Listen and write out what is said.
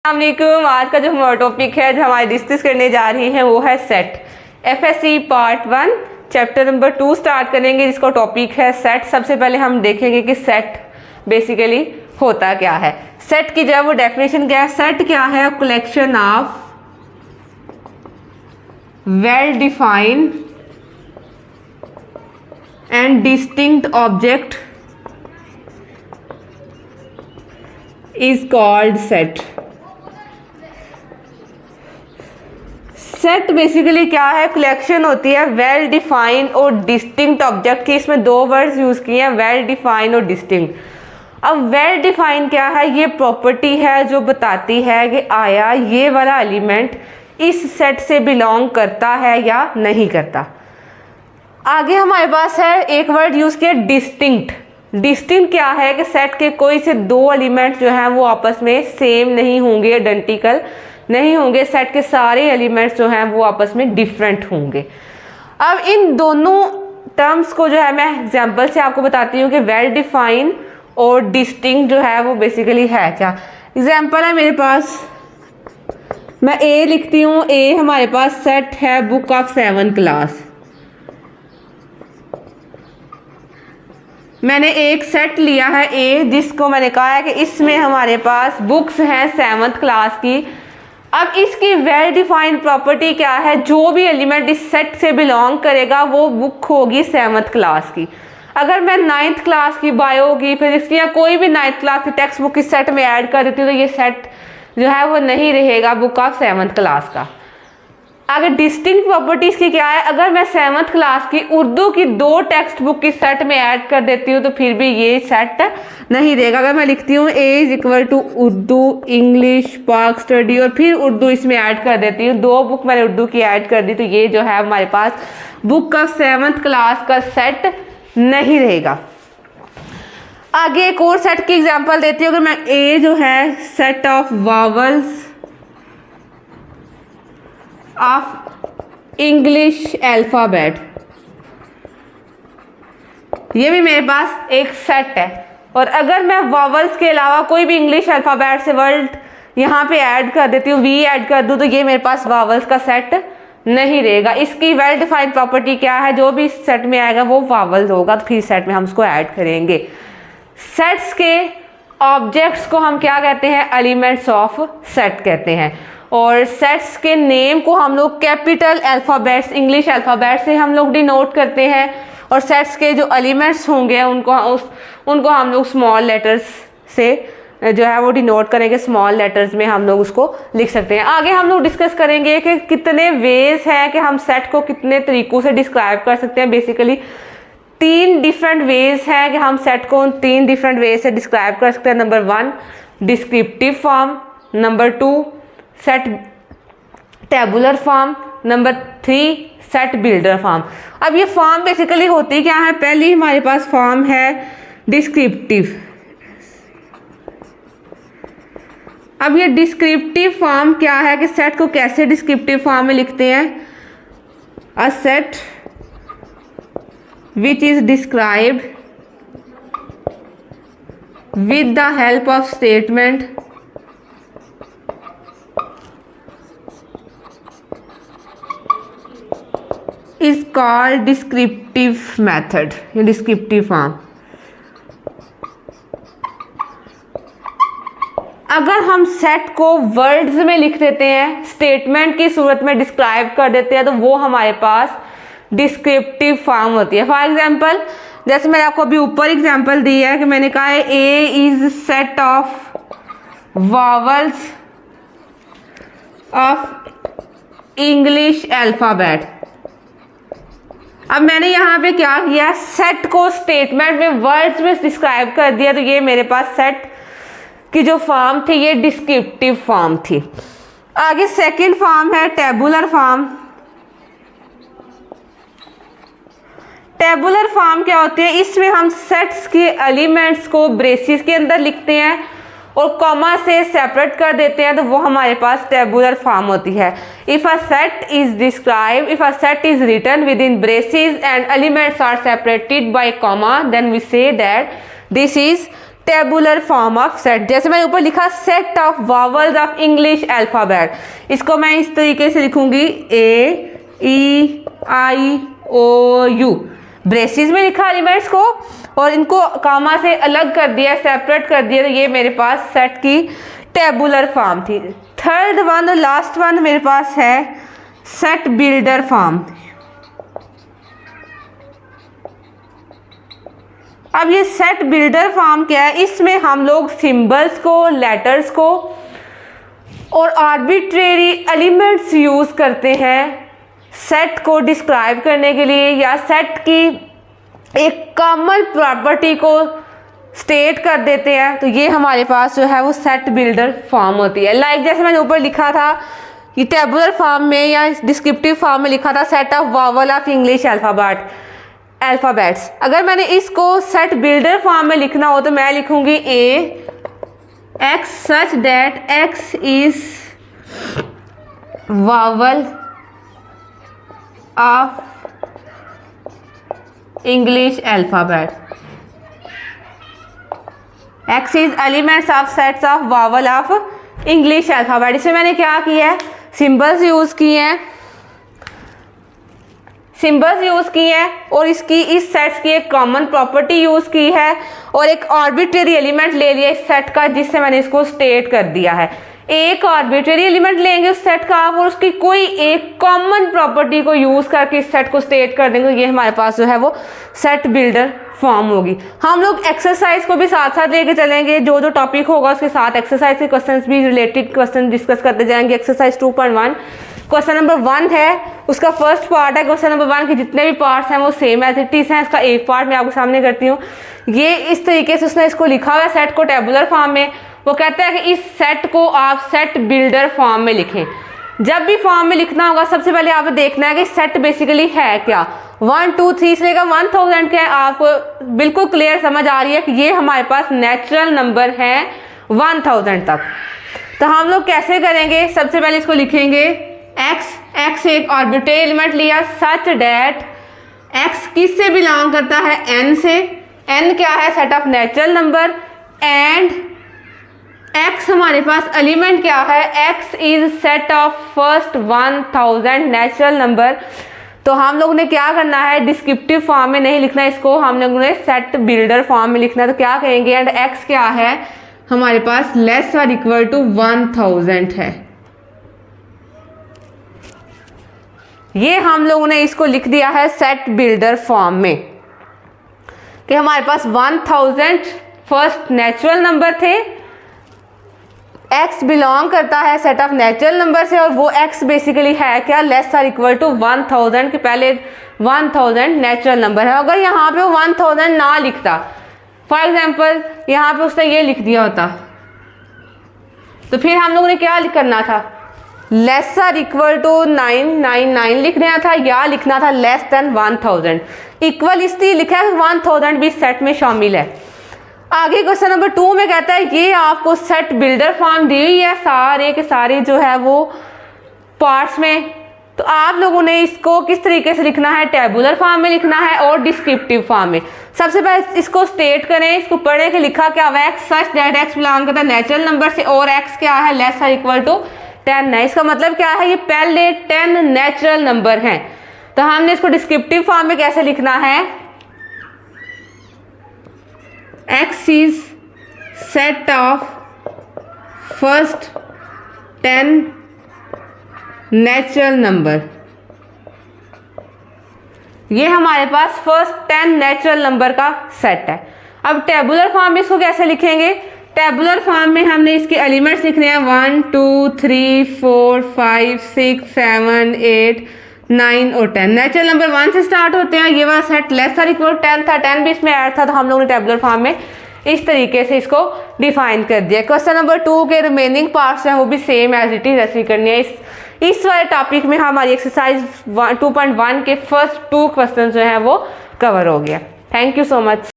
अस्सलामुअलैकुम। आज का जो हमारा टॉपिक है जो हमारे डिस्कस करने जा रही हैं वो है set. FSc part 1 chapter number 2 start करेंगे जिसका टॉपिक है सेट। सबसे पहले हम देखेंगे कि सेट बेसिकली होता क्या है। सेट की जो है वो डेफिनेशन क्या है। सेट क्या है? Collection of well defined and distinct object is called set. Set basically क्या है? कलेक्शन होती है वेल डिफाइन और डिस्टिंक्ट ऑब्जेक्ट की। इसमें दो वर्ड्स यूज किए हैं, वेल डिफाइन और डिस्टिंक्ट। अब वेल डिफाइन क्या है? ये प्रॉपर्टी है जो बताती है कि आया ये वाला एलिमेंट इस सेट से बिलोंग करता है या नहीं करता। आगे हमारे पास है एक वर्ड यूज किया डिस्टिंक्ट। डिस्टिंक्ट क्या है कि सेट के कोई से दो एलिमेंट्स जो हैं वो आपस में सेम नहीं होंगे, आइडेंटिकल नहीं होंगे। सेट के सारे एलिमेंट्स जो हैं वो आपस में डिफरेंट होंगे। अब इन दोनों टर्म्स को जो है मैं एग्जांपल से आपको बताती हूँ कि वेल डिफाइन और डिस्टिंक्ट जो है वो बेसिकली है क्या। एग्जांपल है मेरे पास, मैं ए लिखती हूँ। ए हमारे पास सेट है बुक ऑफ 7 क्लास। मैंने एक सेट लिया है ए जिसको मैंने कहा है कि इसमें हमारे पास बुक्स हैं 7th क्लास की। अब इसकी वेल डिफाइंड प्रॉपर्टी क्या है? जो भी एलिमेंट इस सेट से बिलोंग करेगा वो बुक होगी 7th क्लास की। अगर मैं 9th क्लास की बायो की फिजिक्स की या कोई भी 9th क्लास की टेक्स्ट बुक इस सेट में ऐड कर देती हूँ तो ये सेट जो है वो नहीं रहेगा बुक ऑफ 7th क्लास का। अगर डिस्टिंक्ट प्रॉपर्टीज की क्या है? अगर मैं 7th क्लास की उर्दू की 2 टेक्स्ट बुक इस सेट में ऐड कर देती हूँ तो फिर भी ये सेट नहीं रहेगा। अगर मैं लिखती हूँ A is equal to Urdu, English, Pak study और फिर उर्दू इसमें ऐड कर देती हूँ, 2 बुक मैंने उर्दू की ऐड कर दी तो ये जो है हमारे पास बुक ऑफ 7th क्लास का सेट नहीं रहेगा। आगे एक और सेट की एग्जाम्पल देती हूँ। अगर मैं ए जो है set of vowels of English alphabet, ये भी मेरे पास एक सेट है। और अगर मैं वावल्स के अलावा कोई भी इंग्लिश अल्फाबेट से वर्ड यहाँ पे ऐड कर देती हूँ, वी ऐड कर दूँ तो ये मेरे पास वावल्स का सेट नहीं रहेगा। इसकी वेल डिफाइंड प्रॉपर्टी क्या है? जो भी इस सेट में आएगा वो वावल्स होगा तो फिर सेट में हम उसको ऐड करेंगे। सेट्स के ऑब्जेक्ट्स को हम क्या कहते हैं? एलिमेंट्स ऑफ सेट कहते हैं। और सेट्स के नेम को हम लोग कैपिटल अल्फ़ाबेट्स, इंग्लिश अल्फ़ाबेट से हम लोग डिनोट करते हैं। और सेट्स के जो एलिमेंट्स होंगे उनको हम लोग स्मॉल लेटर्स से जो है वो डिनोट करेंगे। स्मॉल लेटर्स में हम लोग उसको लिख सकते हैं। आगे हम लोग डिस्कस करेंगे कि कितने वेज हैं कि हम सेट को कितने तरीक़ों से डिस्क्राइब कर सकते हैं। बेसिकली 3 डिफरेंट वेज हैं कि हम सेट को 3 डिफरेंट वेज से डिस्क्राइब कर सकते हैं। Number 1 descriptive form, number 2 set tabular form, number 3 set builder form. अब ये फॉर्म बेसिकली होती क्या है? पहली हमारे पास फॉर्म है डिस्क्रिप्टिव। अब ये डिस्क्रिप्टिव फॉर्म क्या है कि सेट को कैसे डिस्क्रिप्टिव फॉर्म में लिखते हैं? A set which is described with the help of statement is called descriptive method या descriptive form। अगर हम सेट को वर्ड्स में लिख देते हैं, स्टेटमेंट की सूरत में डिस्क्राइब कर देते हैं तो वो हमारे पास डिस्क्रिप्टिव फॉर्म होती है। फॉर एग्जाम्पल जैसे मैंने आपको अभी ऊपर एग्जाम्पल दी है कि मैंने कहा है A is set of vowels of English alphabet. अब मैंने यहाँ पे क्या किया? सेट को स्टेटमेंट में वर्ड्स में डिस्क्राइब कर दिया तो ये मेरे पास सेट की जो फॉर्म थी ये डिस्क्रिप्टिव फॉर्म थी। आगे सेकंड फॉर्म है टेबुलर फॉर्म। टेबुलर फॉर्म क्या होती है? इसमें हम सेट्स के एलिमेंट्स को ब्रेसिस के अंदर लिखते हैं और कॉमा से सेपरेट कर देते हैं तो वो हमारे पास टेबुलर फॉर्म होती है। If a set is describe, if a set is written within braces and elements are separated by comma, then we say that this is tabular form of set. जैसे मैंने ऊपर लिखा set of vowels of English alphabet, इसको मैं इस तरीके से लिखूंगी AEIOU, ब्रेसिस में लिखा एलिमेंट्स को और इनको कामा से अलग कर दिया, सेपरेट कर दिया, तो ये मेरे पास सेट की टेबुलर फॉर्म थी। थर्ड वन और लास्ट वन मेरे पास है सेट बिल्डर फॉर्म। अब ये सेट बिल्डर फॉर्म क्या है, इसमें हम लोग सिंबल्स को, लेटर्स को और आर्बिट्रेरी एलिमेंट्स यूज करते हैं सेट को डिस्क्राइब करने के लिए, या सेट की एक कॉमन प्रॉपर्टी को स्टेट कर देते हैं। तो ये हमारे पास जो है वो सेट बिल्डर फॉर्म होती है। लाइक जैसे मैंने ऊपर लिखा था कि टेबुलर फॉर्म में या डिस्क्रिप्टिव फॉर्म में लिखा था set of vowel of English alphabets. अगर मैंने इसको सेट बिल्डर फॉर्म में लिखना हो तो मैं लिखूंगी X such that X is vowel of English alphabet, X is elements of sets of vowel of English alphabet. इसमें मैंने क्या किया है, सिंबल्स यूज किए हैं, और इसकी इस सेट्स की एक कॉमन प्रॉपर्टी यूज की है और एक आर्बिट्रेरी एलिमेंट ले लिया इस सेट का, जिससे मैंने इसको स्टेट कर दिया है। एक आर्बिट्रेरी एलिमेंट लेंगे उस सेट का आप और उसकी कोई एक कॉमन प्रॉपर्टी को यूज करके इस सेट को स्टेट कर देंगे, ये हमारे पास जो है वो सेट बिल्डर फॉर्म होगी। हम लोग एक्सरसाइज को भी साथ साथ लेके चलेंगे, जो जो टॉपिक होगा उसके साथ एक्सरसाइज के क्वेश्चंस भी, रिलेटेड क्वेश्चन डिस्कस करते जाएंगे। एक्सरसाइज 2.1 क्वेश्चन नंबर 1 है, उसका फर्स्ट पार्ट है। क्वेश्चन नंबर 1 के जितने भी पार्ट्स हैं वो सेम एज इट इज हैं। इसका एक पार्ट मैं आपके सामने करती हूँ। ये इस तरीके से उसने इसको लिखा हुआ है सेट को टेबुलर फॉर्म में। वो कहता है कि इस सेट को आप सेट बिल्डर फॉर्म में लिखें। जब भी फॉर्म में लिखना होगा सबसे पहले आपको देखना है कि सेट बेसिकली है क्या। 1 2 3 से लेकर 1000 के आपको बिल्कुल क्लियर समझ आ रही है कि ये हमारे पास नेचुरल नंबर है 1000 तक। तो हम लोग कैसे करेंगे, सबसे पहले इसको लिखेंगे x एक आर्बिट्रेरी एलिमेंट लिया सच डैट x किस से बिलोंग करता है, n से। n क्या है, set of natural number, and x हमारे पास एलिमेंट क्या है, x is set of first 1000 natural number. तो हम लोग ने क्या करना है, डिस्क्रिप्टिव फॉर्म में नहीं लिखना इसको, हम लोगों ने सेट बिल्डर फॉर्म में लिखना है। तो क्या कहेंगे, एंड x क्या है हमारे पास लेस और इक्वल टू 1000 है। ये हम लोगों ने इसको लिख दिया है सेट बिल्डर फॉर्म में कि हमारे पास 1000 फर्स्ट नेचुरल नंबर थे, x बिलोंग करता है सेट ऑफ नेचुरल नंबर से, और वो x बेसिकली है क्या, लेस और इक्वल टू 1000 के पहले 1000 नेचुरल नंबर है। अगर यहाँ पे वो 1000 ना लिखता, फॉर एग्जाम्पल यहाँ पे उसने ये लिख दिया होता, तो फिर हम लोगों ने क्या करना था, लेस और इक्वल टू 999 लिखना था, या लिखना था लेस देन 1000। इक्वल इसलिए लिखा है 1000 भी सेट में शामिल है। आगे क्वेश्चन नंबर 2 में कहता है ये आपको सेट बिल्डर फॉर्म दी हुई है सारे के सारे जो है वो पार्ट्स में। तो आप लोगों ने इसको किस तरीके से लिखना है, टेबुलर फॉर्म में लिखना है और डिस्क्रिप्टिव फॉर्म में। सबसे पहले इसको स्टेट करें, इसको पढ़े कि लिखा क्या हुआ है, सच दैट x बिलोंग करता है नेचुरल नंबर से और x क्या है लेस और इक्वल टू 10 है। इसका मतलब क्या है, ये पहले 10 नेचुरल नंबर हैं। तो हमने इसको डिस्क्रिप्टिव फॉर्म में कैसे लिखना है, x is set of first 10 natural number। ये हमारे पास फर्स्ट 10 नेचुरल नंबर का सेट है। अब टेबुलर फॉर्म में इसको कैसे लिखेंगे, टेबुलर फॉर्म में हमने इसके एलिमेंट्स लिखने हैं 1 2 3 4 5 6 7 8 9 और 10। नेचुरल नंबर 1 से स्टार्ट होते हैं। ये वाला सेट लेस और इक्वल 10 था, 10 भी इसमें ऐड था, तो हम लोगों ने टेबुलर फॉर्म में इस तरीके से इसको डिफाइन कर दिया। क्वेश्चन नंबर 2 के रिमेनिंग पार्ट्स हैं वो भी सेम एज इट इज ऐसे करनी है। इस वाले टॉपिक में हमारी एक्सरसाइज 2.1 के फर्स्ट 2 क्वेश्चन जो हैं वो कवर हो गया। Thank you so much.